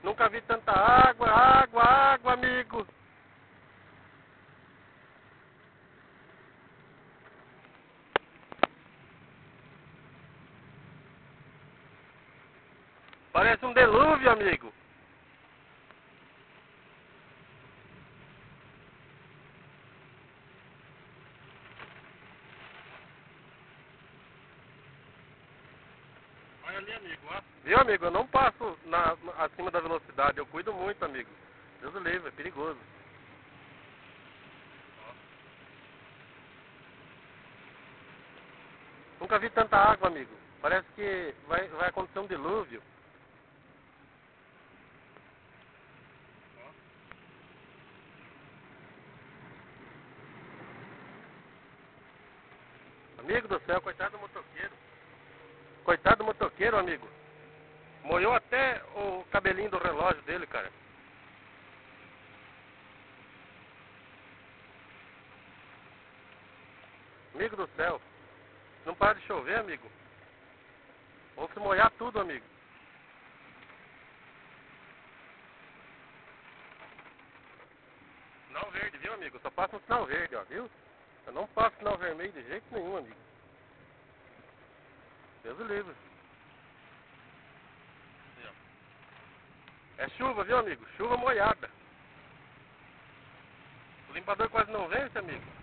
Nunca vi tanta água, água, água, amigo. Parece um dilúvio, amigo. Olha ali, amigo, ó. Viu, amigo? Eu não passo acima da velocidade. Eu cuido muito, amigo. Deus o livre, é perigoso. Nunca vi tanta água, amigo. Parece que vai acontecer um dilúvio. Amigo do céu, coitado do motoqueiro. Coitado do motoqueiro, amigo. Molhou até o cabelinho do relógio dele, cara. Amigo do céu. Não para de chover, amigo. Vou se molhar tudo, amigo. Sinal verde, viu, amigo? Só passa um sinal verde, ó, viu? Eu não passo sinal vermelho de jeito nenhum, amigo. Deus o livre. É chuva, viu, amigo? Chuva molhada. O limpador quase não vence, amigo.